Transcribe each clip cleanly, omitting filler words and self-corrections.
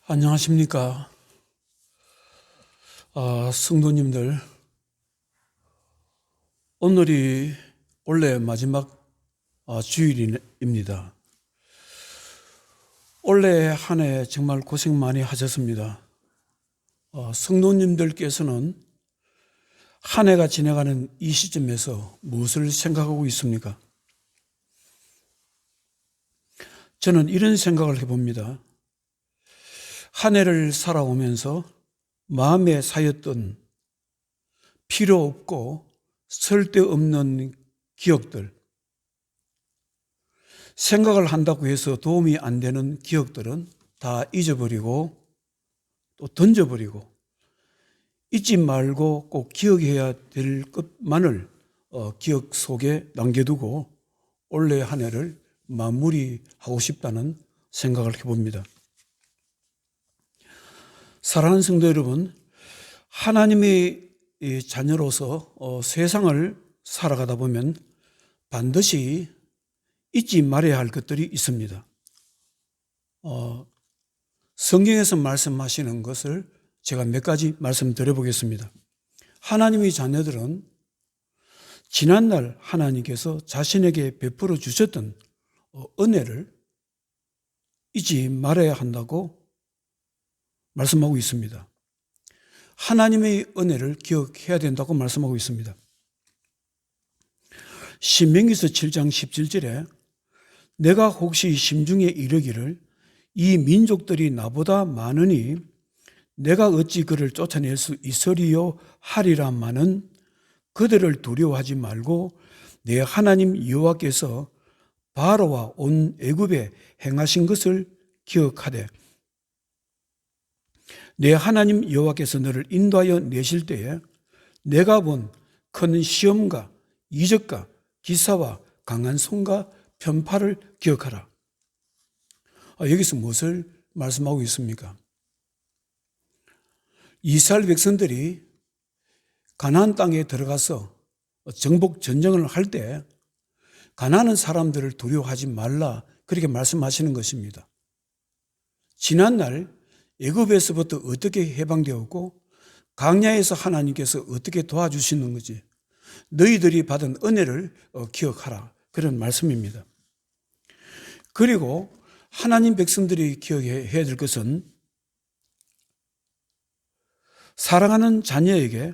안녕하십니까. 성도님들, 오늘이 올해 마지막 주일입니다. 올해 한 해 정말 고생 많이 하셨습니다. 성도님들께서는 한 해가 지나가는 이 시점에서 무엇을 생각하고 있습니까? 저는 이런 생각을 해봅니다. 한 해를 살아오면서 마음에 쌓였던 필요 없고 쓸데없는 기억들, 생각을 한다고 해서 도움이 안 되는 기억들은 다 잊어버리고 또 던져버리고 잊지 말고 꼭 기억해야 될 것만을 기억 속에 남겨두고 올해 한 해를 마무리하고 싶다는 생각을 해봅니다. 사랑하는 성도 여러분, 하나님의 자녀로서 세상을 살아가다 보면 반드시 잊지 말아야 할 것들이 있습니다. 성경에서 말씀하시는 것을 제가 몇 가지 말씀드려 보겠습니다. 하나님의 자녀들은 지난날 하나님께서 자신에게 베풀어 주셨던 은혜를 잊지 말아야 한다고 말씀하고 있습니다. 하나님의 은혜를 기억해야 된다고 말씀하고 있습니다. 신명기서 7장 17절에 내가 혹시 심중에 이르기를 이 민족들이 나보다 많으니 내가 어찌 그를 쫓아낼 수 있으리요 하리라마는 그들을 두려워하지 말고 내 하나님 여호와께서 바로와 온 애굽에 행하신 것을 기억하되 내 하나님 여호와께서 너를 인도하여 내실 때에 내가 본 큰 시험과 이적과 기사와 강한 손과 편파를 기억하라. 여기서 무엇을 말씀하고 있습니까? 이스라엘 백성들이 가나안 땅에 들어가서 정복 전쟁을 할 때 가나안 사람들을 두려워하지 말라 그렇게 말씀하시는 것입니다. 지난날 애굽에서부터 어떻게 해방되었고 광야에서 하나님께서 어떻게 도와주시는 건지 너희들이 받은 은혜를 기억하라 그런 말씀입니다. 그리고 하나님 백성들이 기억해야 될 것은 사랑하는 자녀에게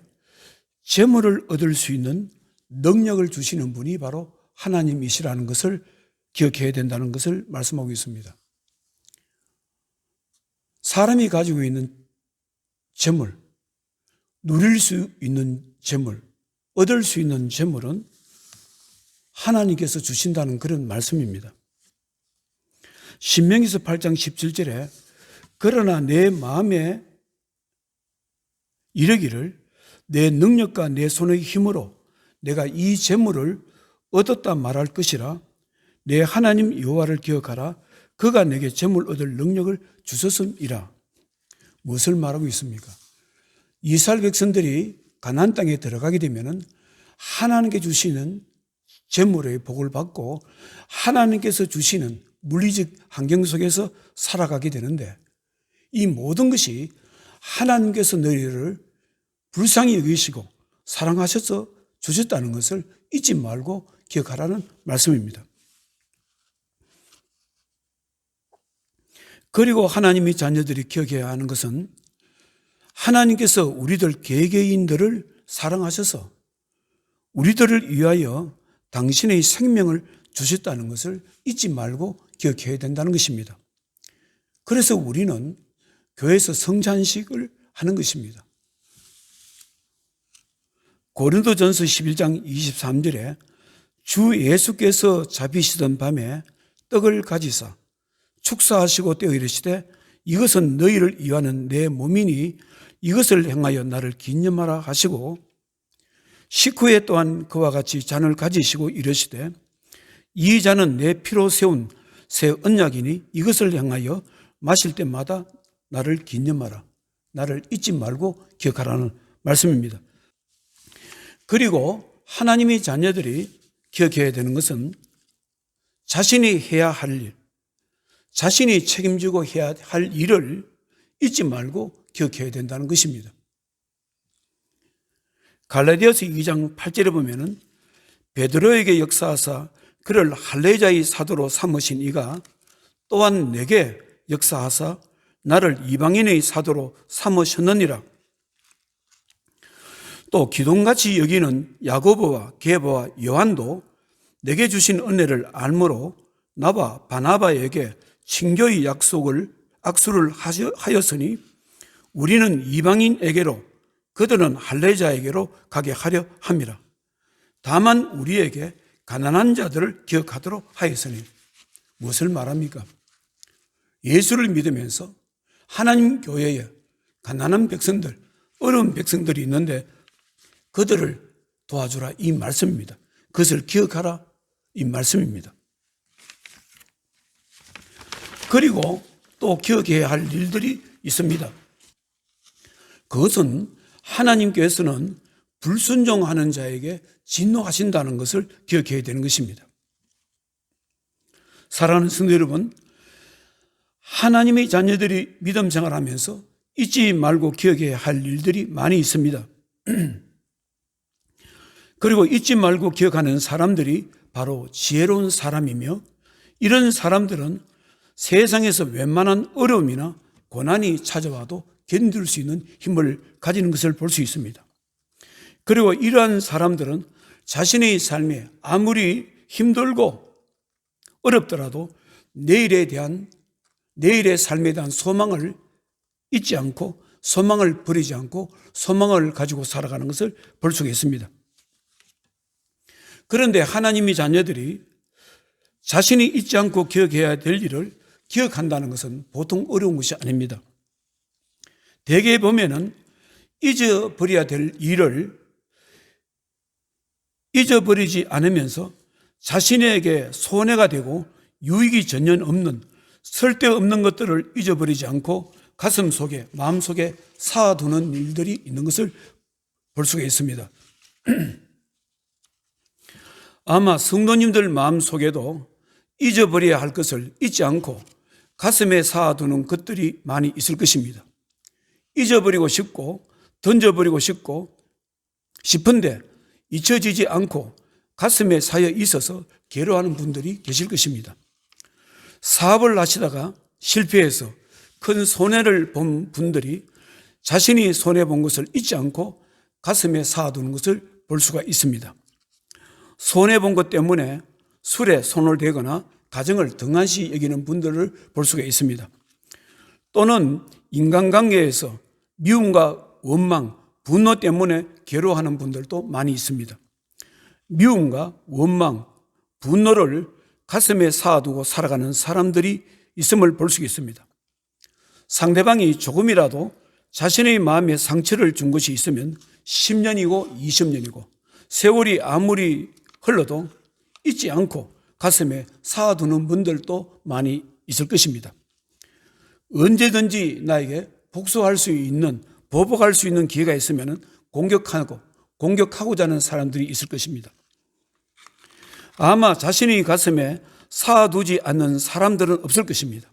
재물을 얻을 수 있는 능력을 주시는 분이 바로 하나님이시라는 것을 기억해야 된다는 것을 말씀하고 있습니다. 사람이 가지고 있는 재물, 누릴 수 있는 재물, 얻을 수 있는 재물은 하나님께서 주신다는 그런 말씀입니다. 신명기서 8장 17절에 그러나 내 마음에 이르기를 내 능력과 내 손의 힘으로 내가 이 재물을 얻었다 말할 것이라 내 하나님 여호와를 기억하라 그가 내게 재물 얻을 능력을 주셨음이라. 무엇을 말하고 있습니까? 이스라엘 백성들이 가나안 땅에 들어가게 되면 하나님께 주시는 재물의 복을 받고 하나님께서 주시는 물리적 환경 속에서 살아가게 되는데 이 모든 것이 하나님께서 너희를 불쌍히 여기시고 사랑하셔서 주셨다는 것을 잊지 말고 기억하라는 말씀입니다. 그리고 하나님의 자녀들이 기억해야 하는 것은 하나님께서 우리들 개개인들을 사랑하셔서 우리들을 위하여 당신의 생명을 주셨다는 것을 잊지 말고 기억해야 된다는 것입니다. 그래서 우리는 교회에서 성찬식을 하는 것입니다. 고린도전서 11장 23절에 주 예수께서 잡히시던 밤에 떡을 가지사 축사하시고 떼어 이르시되 이것은 너희를 위하는 내 몸이니 이것을 행하여 나를 기념하라 하시고 식후에 또한 그와 같이 잔을 가지시고 이르시되 이 잔은 내 피로 세운 새 언약이니 이것을 행하여 마실 때마다 나를 기념하라. 나를 잊지 말고 기억하라는 말씀입니다. 그리고 하나님의 자녀들이 기억해야 되는 것은 자신이 해야 할 일, 자신이 책임지고 해야 할 일을 잊지 말고 기억해야 된다는 것입니다. 갈라디아서 2장 8절에 보면은 베드로에게 역사하사 그를 할례자의 사도로 삼으신 이가 또한 내게 역사하사 나를 이방인의 사도로 삼으셨느니라. 또 기둥같이 여기는 야고보와 게바와 요한도 내게 주신 은혜를 알므로 나와 바나바에게 친교의 악수를 하였으니 우리는 이방인에게로 그들은 할례자에게로 가게 하려 함이라. 다만 우리에게 가난한 자들을 기억하도록 하였으니. 무엇을 말합니까? 예수를 믿으면서 하나님 교회에 가난한 백성들, 어려운 백성들이 있는데 그들을 도와주라, 이 말씀입니다. 그것을 기억하라, 이 말씀입니다. 그리고 또 기억해야 할 일들이 있습니다. 그것은 하나님께서는 불순종하는 자에게 진노하신다는 것을 기억해야 되는 것입니다. 사랑하는 성도 여러분, 하나님의 자녀들이 믿음 생활하면서 잊지 말고 기억해야 할 일들이 많이 있습니다. 그리고 잊지 말고 기억하는 사람들이 바로 지혜로운 사람이며, 이런 사람들은 세상에서 웬만한 어려움이나 고난이 찾아와도 견딜 수 있는 힘을 가지는 것을 볼 수 있습니다. 그리고 이러한 사람들은 자신의 삶에 아무리 힘들고 어렵더라도 내일의 삶에 대한 소망을 잊지 않고, 소망을 버리지 않고 소망을 가지고 살아가는 것을 볼 수가 있습니다. 그런데 하나님의 자녀들이 자신이 잊지 않고 기억해야 될 일을 기억한다는 것은 보통 어려운 것이 아닙니다. 대개 보면은 잊어버려야 될 일을 잊어버리지 않으면서 자신에게 손해가 되고 유익이 전혀 없는, 쓸데없는 것들을 잊어버리지 않고 가슴 속에, 마음 속에 쌓아두는 일들이 있는 것을 볼 수가 있습니다. 아마 성도님들 마음 속에도 잊어버려야 할 것을 잊지 않고 가슴에 쌓아두는 것들이 많이 있을 것입니다. 잊어버리고 싶고 던져버리고 싶은데 잊혀지지 않고 가슴에 쌓여 있어서 괴로워하는 분들이 계실 것입니다. 사업을 하시다가 실패해서 큰 손해를 본 분들이 자신이 손해본 것을 잊지 않고 가슴에 쌓아두는 것을 볼 수가 있습니다. 손해본 것 때문에 술에 손을 대거나 가정을 등한시 여기는 분들을 볼 수가 있습니다. 또는 인간관계에서 미움과 원망, 분노 때문에 괴로워하는 분들도 많이 있습니다. 미움과 원망, 분노를 가슴에 쌓아두고 살아가는 사람들이 있음을 볼 수 있습니다. 상대방이 조금이라도 자신의 마음에 상처를 준 것이 있으면 10년이고 20년이고 세월이 아무리 흘러도 잊지 않고 가슴에 쌓아두는 분들도 많이 있을 것입니다. 언제든지 나에게 복수할 수 있는, 보복할 수 있는 기회가 있으면 공격하고자 하는 사람들이 있을 것입니다. 아마 자신의 가슴에 쌓아두지 않는 사람들은 없을 것입니다.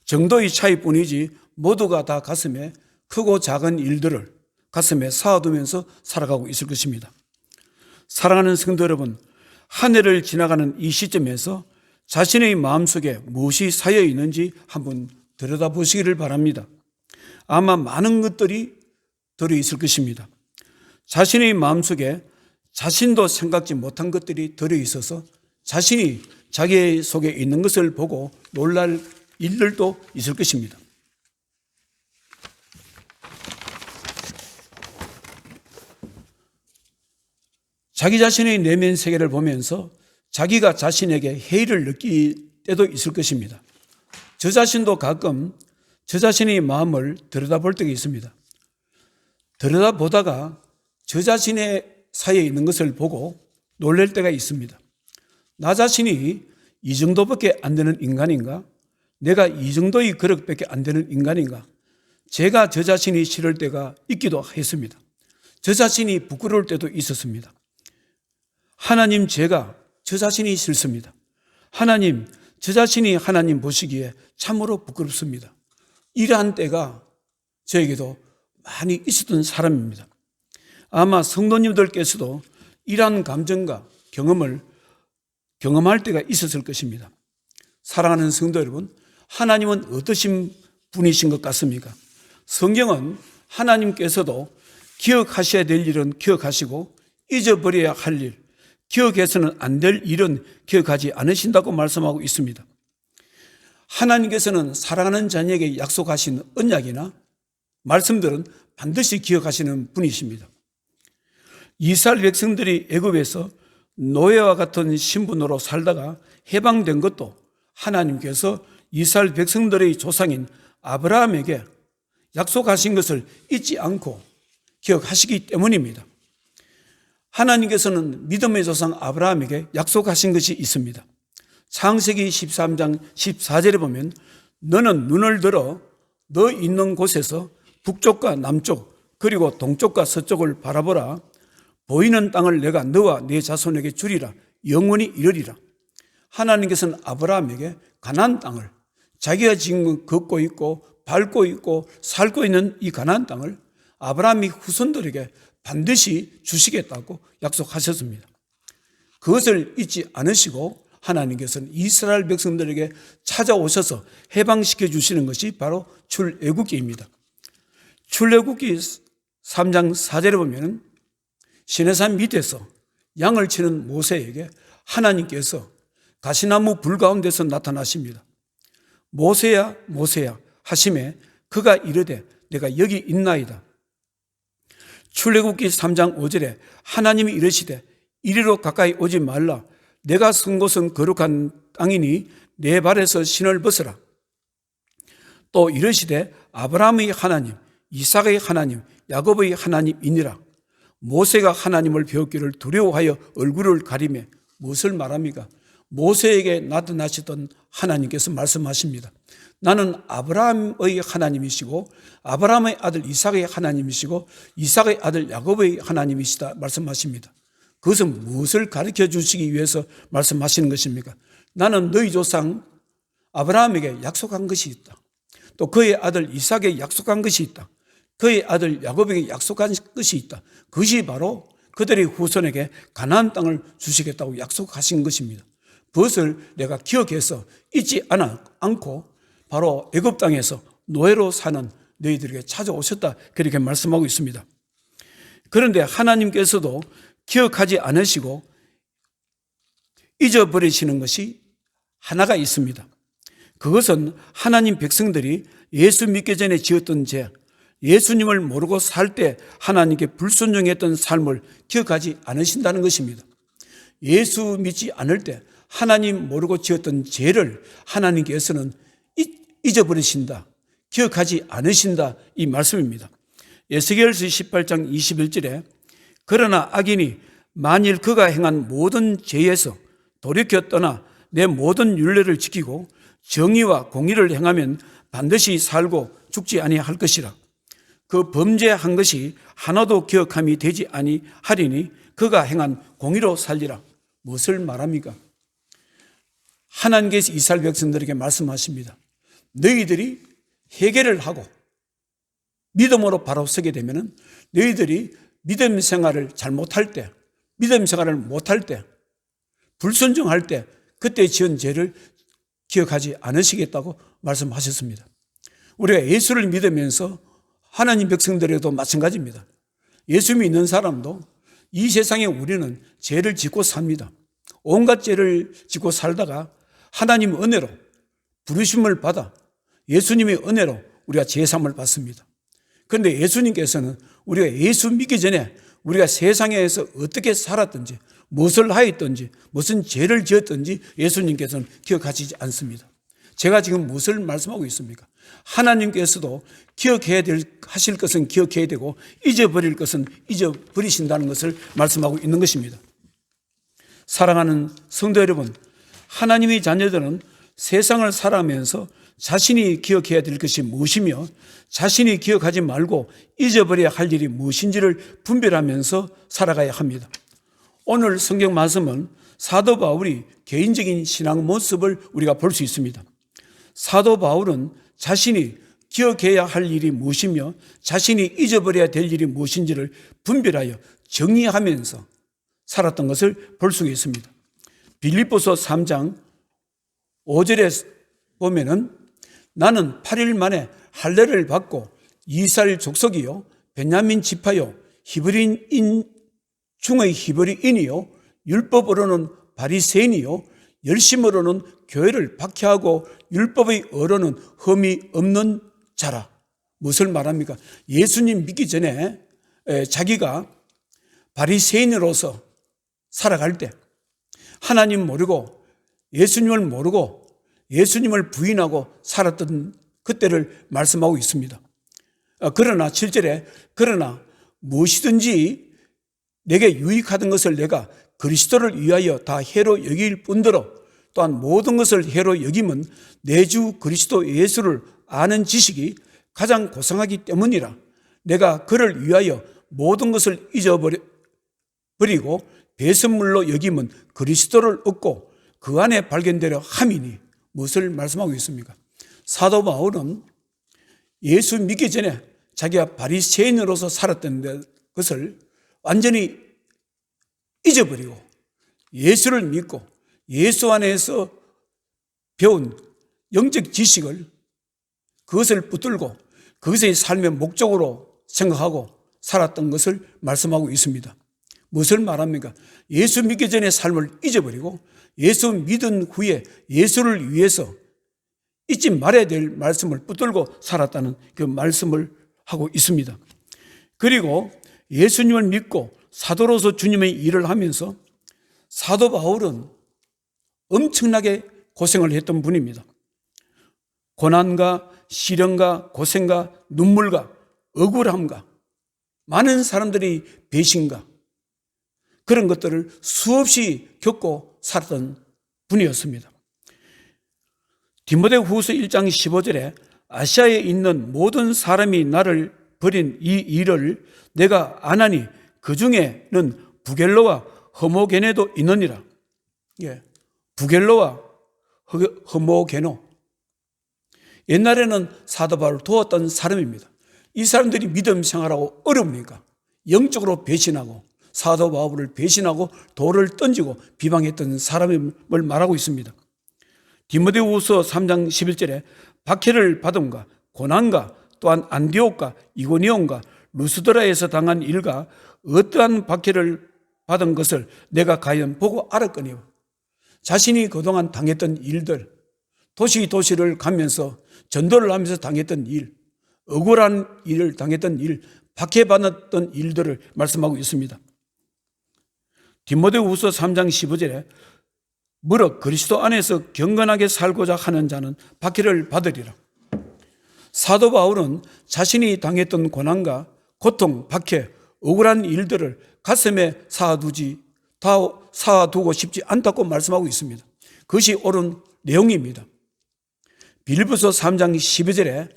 정도의 차이뿐이지 모두가 다 가슴에 크고 작은 일들을 가슴에 쌓아두면서 살아가고 있을 것입니다. 사랑하는 성도 여러분, 한 해를 지나가는 이 시점에서 자신의 마음속에 무엇이 쌓여 있는지 한번 들여다보시기를 바랍니다. 아마 많은 것들이 들어있을 것입니다. 자신의 마음속에 자신도 생각지 못한 것들이 들어있어서 자신이 자기 속에 있는 것을 보고 놀랄 일들도 있을 것입니다. 자기 자신의 내면 세계를 보면서 자기가 자신에게 해이를 느낄 때도 있을 것입니다. 저 자신도 가끔 저 자신의 마음을 들여다볼 때가 있습니다. 들여다보다가 저 자신의 사이에 있는 것을 보고 놀랄 때가 있습니다. 나 자신이 이 정도밖에 안 되는 인간인가? 내가 이 정도의 그릇밖에 안 되는 인간인가? 제가 저 자신이 싫을 때가 있기도 했습니다. 저 자신이 부끄러울 때도 있었습니다. 하나님, 제가 저 자신이 싫습니다. 하나님, 저 자신이 하나님 보시기에 참으로 부끄럽습니다. 이러한 때가 저에게도 많이 있었던 사람입니다. 아마 성도님들께서도 이러한 감정과 경험을 경험할 때가 있었을 것입니다. 사랑하는 성도 여러분, 하나님은 어떠신 분이신 것 같습니까? 성경은 하나님께서도 기억하셔야 될 일은 기억하시고 잊어버려야 할 일, 기억해서는 안 될 일은 기억하지 않으신다고 말씀하고 있습니다. 하나님께서는 사랑하는 자녀에게 약속하신 언약이나 말씀들은 반드시 기억하시는 분이십니다. 이스라엘 백성들이 애굽에서 노예와 같은 신분으로 살다가 해방된 것도 하나님께서 이스라엘 백성들의 조상인 아브라함에게 약속하신 것을 잊지 않고 기억하시기 때문입니다. 하나님께서는 믿음의 조상 아브라함에게 약속하신 것이 있습니다. 창세기 13장 14절에 보면 너는 눈을 들어 너 있는 곳에서 북쪽과 남쪽 그리고 동쪽과 서쪽을 바라보라. 보이는 땅을 내가 너와 네 자손에게 주리라. 영원히 이르리라. 하나님께서는 아브라함에게 가나안 땅을, 자기가 지금 걷고 있고 밟고 있고 살고 있는 이 가나안 땅을 아브라함이 후손들에게 반드시 주시겠다고 약속하셨습니다. 그것을 잊지 않으시고 하나님께서는 이스라엘 백성들에게 찾아오셔서 해방시켜 주시는 것이 바로 출애굽기입니다. 출애굽기 3장 4절에 보면 시내산 밑에서 양을 치는 모세에게 하나님께서 가시나무 불 가운데서 나타나십니다. 모세야 모세야 하심에 그가 이르되 내가 여기 있나이다. 출애굽기 3장 5절에 하나님이 이르시되 이리로 가까이 오지 말라. 내가 선 곳은 거룩한 땅이니 내 발에서 신을 벗으라. 또 이르시되 아브라함의 하나님, 이삭의 하나님, 야곱의 하나님이니라. 모세가 하나님을 배웠기를 두려워하여 얼굴을 가리매 무엇을 말합니까? 모세에게 나타나셨던 하나님께서 말씀하십니다. 나는 아브라함의 하나님이시고 아브라함의 아들 이삭의 하나님이시고 이삭의 아들 야곱의 하나님이시다 말씀하십니다. 그것은 무엇을 가르쳐 주시기 위해서 말씀하시는 것입니까? 나는 너희 조상 아브라함에게 약속한 것이 있다. 또 그의 아들 이삭에게 약속한 것이 있다. 그의 아들 야곱에게 약속한 것이 있다. 그것이 바로 그들의 후손에게 가나안 땅을 주시겠다고 약속하신 것입니다. 그것을 내가 기억해서 잊지 않고 바로 애굽 땅에서 노예로 사는 너희들에게 찾아오셨다 그렇게 말씀하고 있습니다. 그런데 하나님께서도 기억하지 않으시고 잊어버리시는 것이 하나가 있습니다. 그것은 하나님 백성들이 예수 믿기 전에 지었던 죄, 예수님을 모르고 살 때 하나님께 불순종했던 삶을 기억하지 않으신다는 것입니다. 예수 믿지 않을 때 하나님 모르고 지었던 죄를 하나님께서는 잊어버리신다, 기억하지 않으신다 이 말씀입니다. 에스겔서 18장 21절에 그러나 악인이 만일 그가 행한 모든 죄에서 돌이켜 떠나 내 모든 율례를 지키고 정의와 공의를 행하면 반드시 살고 죽지 아니할 것이라. 그 범죄한 것이 하나도 기억함이 되지 아니하리니 그가 행한 공의로 살리라. 무엇을 말합니까? 하나님께서 이스라엘 백성들에게 말씀하십니다. 너희들이 회개를 하고 믿음으로 바로 서게 되면 너희들이 믿음 생활을 잘못할 때, 믿음 생활을 못할 때, 불순종할 때 그때 지은 죄를 기억하지 않으시겠다고 말씀하셨습니다. 우리가 예수를 믿으면서 하나님 백성들에도 마찬가지입니다. 예수 믿는 사람도 이 세상에 우리는 죄를 짓고 삽니다. 온갖 죄를 짓고 살다가 하나님 은혜로 부르심을 받아 예수님의 은혜로 우리가 제사함을 받습니다. 그런데 예수님께서는 우리가 예수 믿기 전에 우리가 세상에서 어떻게 살았든지 무엇을 하였든지 무슨 죄를 지었든지 예수님께서는 기억하시지 않습니다. 제가 지금 무엇을 말씀하고 있습니까? 하나님께서도 하실 것은 기억해야 되고 잊어버릴 것은 잊어버리신다는 것을 말씀하고 있는 것입니다. 사랑하는 성도 여러분, 하나님의 자녀들은 세상을 살아가면서 자신이 기억해야 될 것이 무엇이며 자신이 기억하지 말고 잊어버려야 할 일이 무엇인지를 분별하면서 살아가야 합니다. 오늘 성경 말씀은 사도 바울이 개인적인 신앙 모습을 우리가 볼 수 있습니다. 사도 바울은 자신이 기억해야 할 일이 무엇이며 자신이 잊어버려야 될 일이 무엇인지를 분별하여 정리하면서 살았던 것을 볼 수가 있습니다. 빌립보서 3장 5절에 보면은 나는 8일 만에 할례를 받고 이스라엘 족속이요 베냐민 지파요 히브리인 중의 히브리인이요 율법으로는 바리새인이요 열심으로는 교회를 박해하고 율법의 어로는 흠이 없는 자라. 무엇을 말합니까? 예수님 믿기 전에 자기가 바리새인으로서 살아갈 때 하나님 모르고 예수님을 모르고 예수님을 부인하고 살았던 그때를 말씀하고 있습니다. 그러나 7절에 그러나 무엇이든지 내게 유익하던 것을 내가 그리스도를 위하여 다 해로 여길 뿐더러 또한 모든 것을 해로 여김은 내 주 그리스도 예수를 아는 지식이 가장 고상하기 때문이라. 내가 그를 위하여 모든 것을 잊어버리고 배설물로 여김은 그리스도를 얻고 그 안에 발견되려 함이니. 무엇을 말씀하고 있습니까? 사도 바울은 예수 믿기 전에 자기가 바리새인으로서 살았던 것을 완전히 잊어버리고 예수를 믿고 예수 안에서 배운 영적 지식을 그것을 붙들고 그것의 삶의 목적으로 생각하고 살았던 것을 말씀하고 있습니다. 무엇을 말합니까? 예수 믿기 전에 삶을 잊어버리고 예수 믿은 후에 예수를 위해서 잊지 말아야 될 말씀을 붙들고 살았다는 그 말씀을 하고 있습니다. 그리고 예수님을 믿고 사도로서 주님의 일을 하면서 사도 바울은 엄청나게 고생을 했던 분입니다. 고난과 시련과 고생과 눈물과 억울함과 많은 사람들이 배신과 그런 것들을 수없이 겪고 살았던 분이었습니다. 디모데후서 1장 15절에 아시아에 있는 모든 사람이 나를 버린 이 일을 내가 아나니 그 중에는 부겔로와 허모게네도 있느니라. 부겔로와 허모게노. 옛날에는 사도 바울을 도왔던 사람입니다. 이 사람들이 믿음 생활하고 어려우니까 영적으로 배신하고 사도 바울을 배신하고 돌을 던지고 비방했던 사람을 말하고 있습니다. 디모데후서 3장 11절에 박해를 받음과 고난과 또한 안디옥과 이고니온과 루스드라에서 당한 일과 어떠한 박해를 받은 것을 내가 과연 보고 알았거니와. 자신이 그동안 당했던 일들, 도시를 가면서 전도를 하면서 당했던 일, 억울한 일을 당했던 일, 박해받았던 일들을 말씀하고 있습니다. 디모데후서 3장 15절에 무릇 그리스도 안에서 경건하게 살고자 하는 자는 박해를 받으리라. 사도 바울은 자신이 당했던 고난과 고통, 박해, 억울한 일들을 가슴에 쌓아두고 싶지 않다고 말씀하고 있습니다. 그것이 옳은 내용입니다. 빌립보서 3장 12절에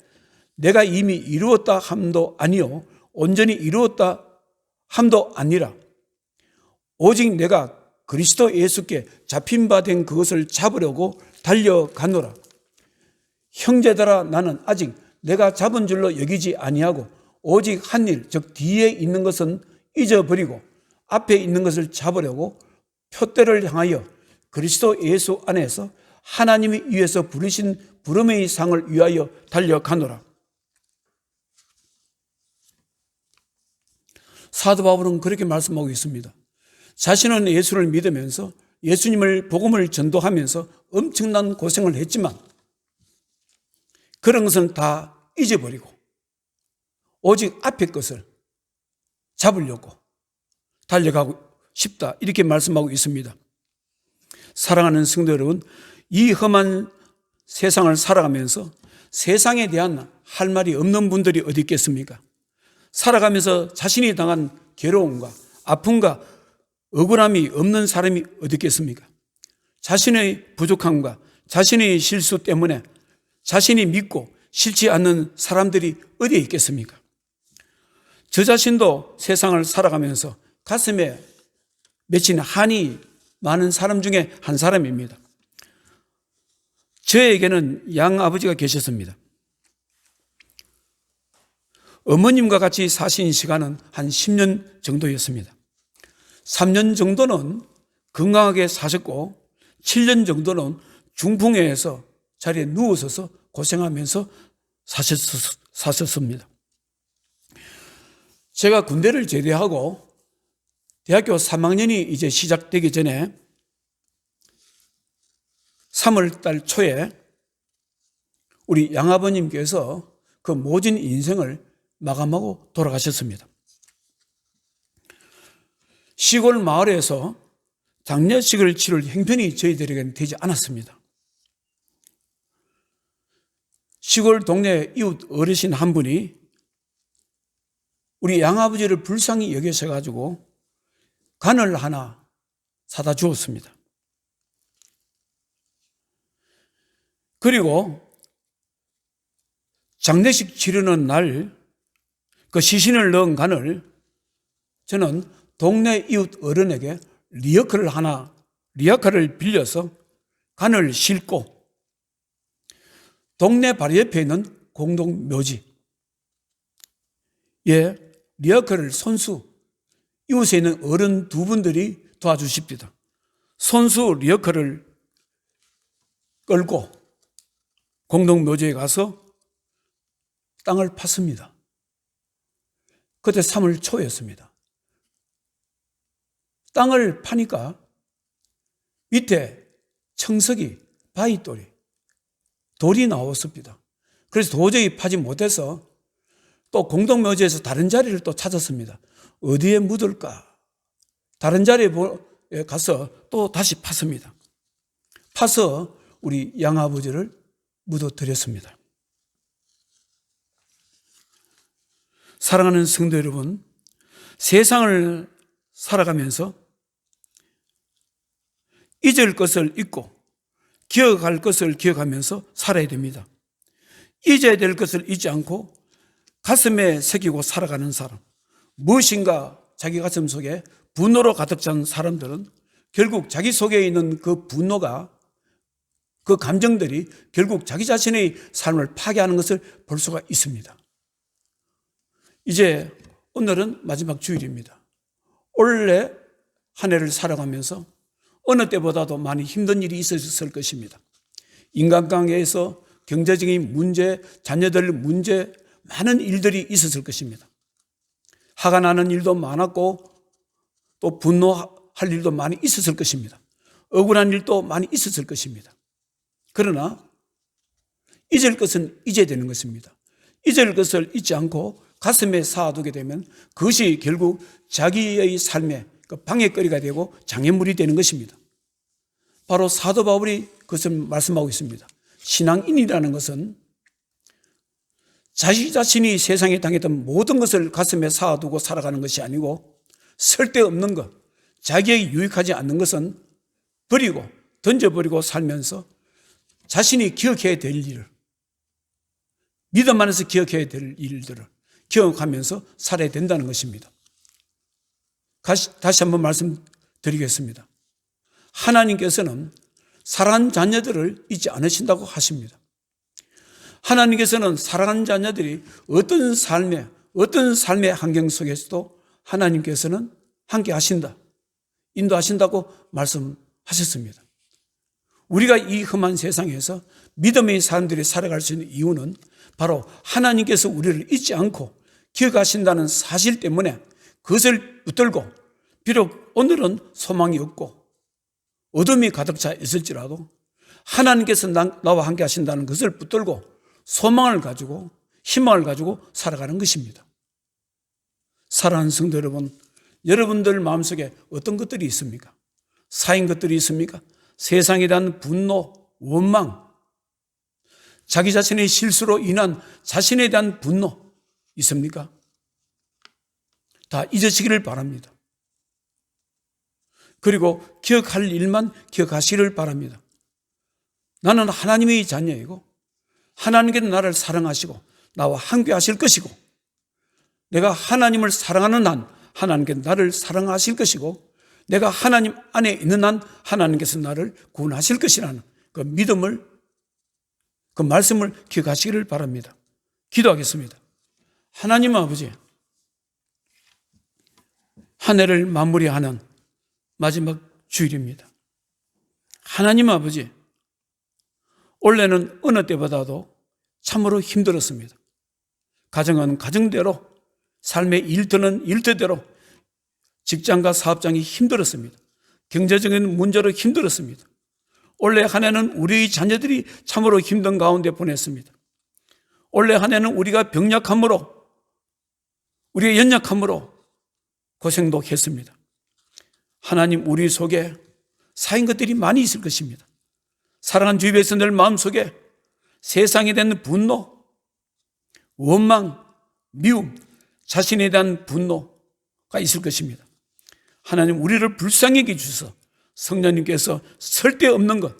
내가 이미 이루었다 함도 아니요 온전히 이루었다 함도 아니라 오직 내가 그리스도 예수께 잡힌 바 된 그것을 잡으려고 달려가노라. 형제들아 나는 아직 내가 잡은 줄로 여기지 아니하고 오직 한 일, 즉 뒤에 있는 것은 잊어버리고 앞에 있는 것을 잡으려고 표대를 향하여 그리스도 예수 안에서 하나님이 위에서 부르신 부름의 상을 위하여 달려가노라. 사도 바울은 그렇게 말씀하고 있습니다. 자신은 예수를 믿으면서 예수님을 복음을 전도하면서 엄청난 고생을 했지만 그런 것은 다 잊어버리고 오직 앞에 것을 잡으려고 달려가고 싶다, 이렇게 말씀하고 있습니다. 사랑하는 성도 여러분, 이 험한 세상을 살아가면서 세상에 대한 할 말이 없는 분들이 어디 있겠습니까? 살아가면서 자신이 당한 괴로움과 아픔과 억울함이 없는 사람이 어디 있겠습니까? 자신의 부족함과 자신의 실수 때문에 자신이 믿고 싫지 않는 사람들이 어디에 있겠습니까? 저 자신도 세상을 살아가면서 가슴에 맺힌 한이 많은 사람 중에 한 사람입니다. 저에게는 양 아버지가 계셨습니다. 어머님과 같이 사신 시간은 한 10년 정도였습니다. 3년 정도는 건강하게 사셨고 7년 정도는 중풍에서 자리에 누워서 고생하면서 사셨습니다. 제가 군대를 제대하고 대학교 3학년이 이제 시작되기 전에 3월 달 초에 우리 양아버님께서 그 모진 인생을 마감하고 돌아가셨습니다. 시골 마을에서 장례식을 치를 형편이 저희들에게는 되지 않았습니다. 시골 동네 이웃 어르신 한 분이 우리 양아버지를 불쌍히 여기셔가지고 간을 하나 사다 주었습니다. 그리고 장례식 치르는 날 그 시신을 넣은 간을 저는 동네 이웃 어른에게 리어카를 빌려서 간을 싣고 동네 바로 옆에 있는 공동묘지에 리어카를 손수 이웃에 있는 어른 두 분들이 도와주십니다. 손수 리어카를 끌고 공동묘지에 가서 땅을 팠습니다. 그때 3월 초였습니다. 땅을 파니까 밑에 청석이, 바위돌이, 돌이 나왔습니다. 그래서 도저히 파지 못해서 또 공동묘지에서 다른 자리를 또 찾았습니다. 어디에 묻을까? 다른 자리에 가서 또 다시 팠습니다. 파서 우리 양아버지를 묻어드렸습니다. 사랑하는 성도 여러분, 세상을 살아가면서 잊을 것을 잊고 기억할 것을 기억하면서 살아야 됩니다. 잊어야 될 것을 잊지 않고 가슴에 새기고 살아가는 사람, 무엇인가 자기 가슴 속에 분노로 가득 찬 사람들은 결국 자기 속에 있는 그 분노가, 그 감정들이 결국 자기 자신의 삶을 파괴하는 것을 볼 수가 있습니다. 이제 오늘은 마지막 주일입니다. 올해 한 해를 살아가면서 어느 때보다도 많이 힘든 일이 있었을 것입니다. 인간관계에서 경제적인 문제, 자녀들 문제, 많은 일들이 있었을 것입니다. 화가 나는 일도 많았고 또 분노할 일도 많이 있었을 것입니다. 억울한 일도 많이 있었을 것입니다. 그러나 잊을 것은 잊어야 되는 것입니다. 잊을 것을 잊지 않고 가슴에 쌓아두게 되면 그것이 결국 자기의 삶의 방해거리가 되고 장애물이 되는 것입니다. 바로 사도 바울이 그것을 말씀하고 있습니다. 신앙인이라는 것은 자기 자신이 세상에 당했던 모든 것을 가슴에 쌓아두고 살아가는 것이 아니고 쓸데없는 것, 자기에게 유익하지 않는 것은 버리고 던져버리고 살면서 자신이 기억해야 될 일을, 믿음 안에서 기억해야 될 일들을 기억하면서 살아야 된다는 것입니다. 다시 한번 말씀드리겠습니다. 하나님께서는 사랑하는 자녀들을 잊지 않으신다고 하십니다. 하나님께서는 사랑하는 자녀들이 어떤 삶의 환경 속에서도 하나님께서는 함께 하신다, 인도하신다고 말씀하셨습니다. 우리가 이 험한 세상에서 믿음의 사람들이 살아갈 수 있는 이유는 바로 하나님께서 우리를 잊지 않고 기억하신다는 사실 때문에 그것을 붙들고, 비록 오늘은 소망이 없고 어둠이 가득 차 있을지라도 하나님께서 나와 함께 하신다는 것을 붙들고 소망을 가지고 희망을 가지고 살아가는 것입니다. 사랑하는 성도 여러분, 여러분들 마음속에 어떤 것들이 있습니까? 쌓인 것들이 있습니까? 세상에 대한 분노, 원망, 자기 자신의 실수로 인한 자신에 대한 분노 있습니까? 다 잊으시기를 바랍니다. 그리고 기억할 일만 기억하시기를 바랍니다. 나는 하나님의 자녀이고 하나님께서 나를 사랑하시고 나와 함께 하실 것이고 내가 하나님을 사랑하는 한 하나님께서 나를 사랑하실 것이고 내가 하나님 안에 있는 한 하나님께서 나를 구원하실 것이라는 그 믿음을, 그 말씀을 기억하시기를 바랍니다. 기도하겠습니다. 하나님 아버지, 한 해를 마무리하는 마지막 주일입니다. 하나님 아버지, 올해는 어느 때보다도 참으로 힘들었습니다. 가정은 가정대로, 삶의 일터는 일터대로, 직장과 사업장이 힘들었습니다. 경제적인 문제로 힘들었습니다. 올해 한 해는 우리의 자녀들이 참으로 힘든 가운데 보냈습니다. 올해 한 해는 우리가 병약함으로, 우리의 연약함으로 고생도 했습니다. 하나님, 우리 속에 쌓인 것들이 많이 있을 것입니다. 사랑하는 주의 백성들 마음속에 세상에 대한 분노, 원망, 미움, 자신에 대한 분노가 있을 것입니다. 하나님, 우리를 불쌍하게 주셔서 성령님께서 쓸데없는 것,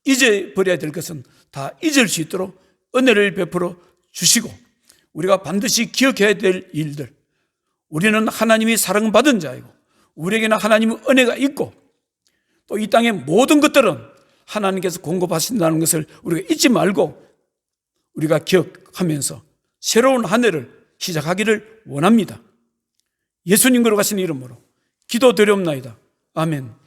잊어버려야 될 것은 다 잊을 수 있도록 은혜를 베풀어 주시고, 우리가 반드시 기억해야 될 일들, 우리는 하나님이 사랑받은 자이고 우리에게는 하나님의 은혜가 있고 또 이 땅의 모든 것들은 하나님께서 공급하신다는 것을 우리가 잊지 말고 우리가 기억하면서 새로운 한 해를 시작하기를 원합니다. 예수님 거룩하신 이름으로 기도드리옵나이다. 아멘.